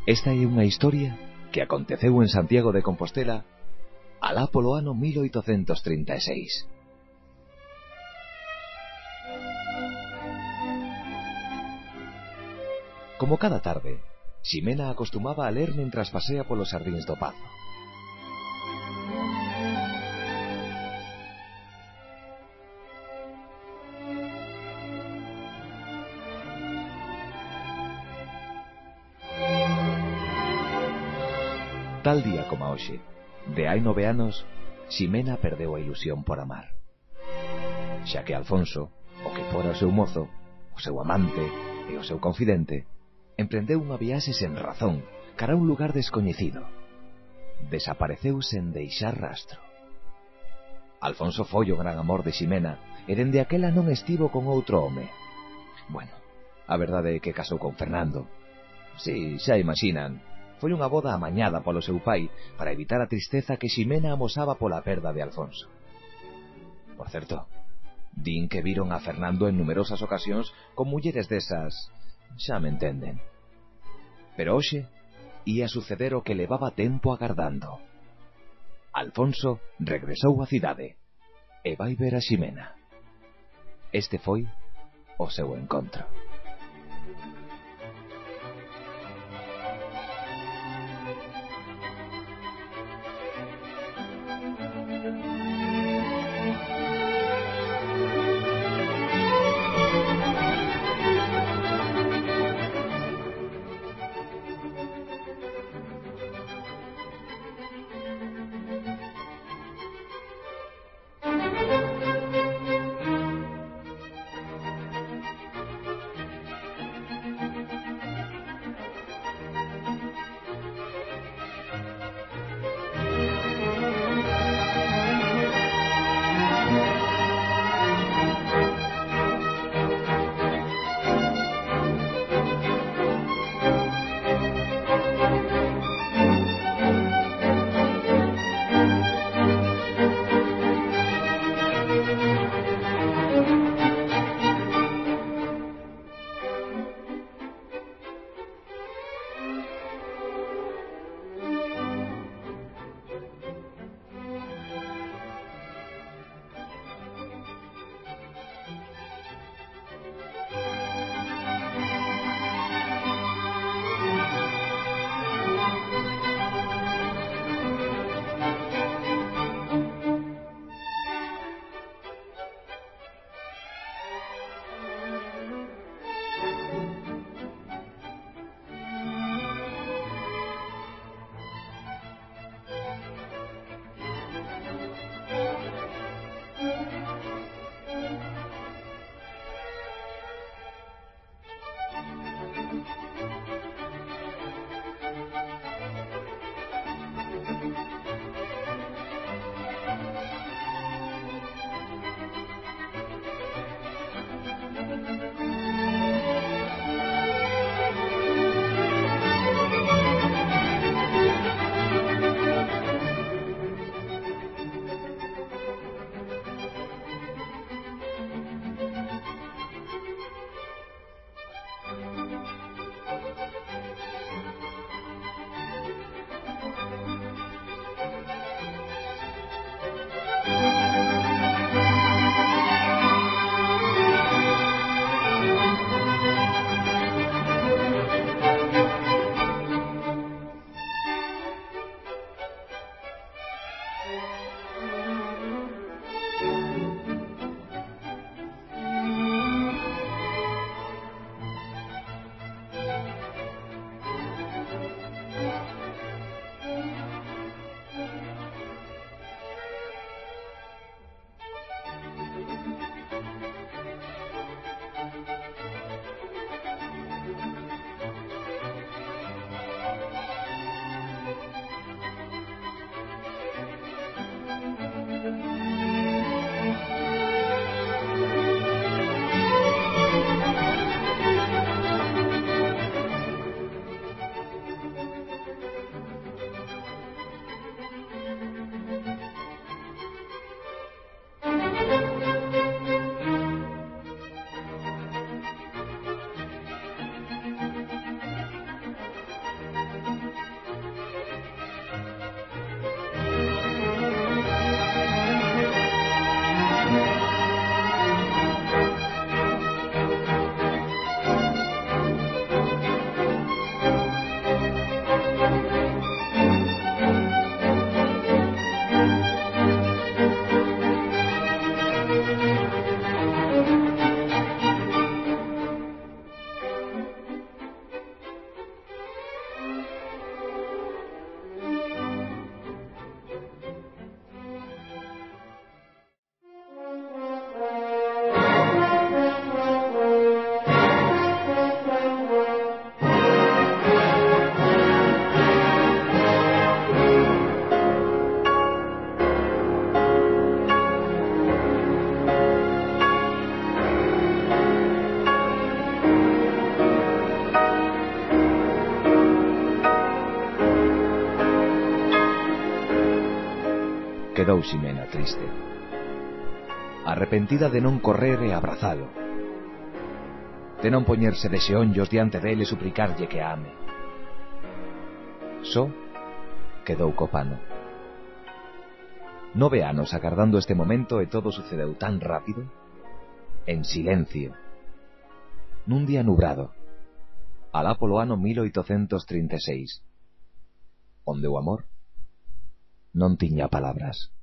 Esta é unha historia que aconteceu en Santiago de Compostela alá polo ano 1836. Como cada tarde, Ximena acostumaba a ler mentras pasea polos xardíns do Pazo. Tal día como hoxe, de hai 9 anos, Ximena perdeu a ilusión por amar. Xa que Alfonso, o que fora o seu mozo, o seu amante e o seu confidente, emprendeu unha viaxe sen razón cara a un lugar descoñecido. Desapareceu sen deixar rastro. Alfonso foi o gran amor de Ximena e dende aquela non estivo con outro home. Bueno, a verdade é que casou con Fernando. Si, xa imaxinan, foi unha boda amañada polo seu pai para evitar a tristeza que Ximena amosaba pola perda de Alfonso. Por certo, din que viron a Fernando en numerosas ocasións con mulleres desas, xa me entenden. Pero hoxe ía suceder o que levaba tempo agardando. Alfonso regresou á cidade e vai ver a Ximena. Este foi o seu encontro. Quedou Ximena triste, arrepentida de non correr e abrazalo, de non poñerse de xeonllos diante dele e suplicarlle que a ame. Só quedou co pano. 9 anos agardando este momento e todo sucedeu tan rápido, en silencio, nun día nubrado, alá polo ano 1836, onde o amor non tiña palabras.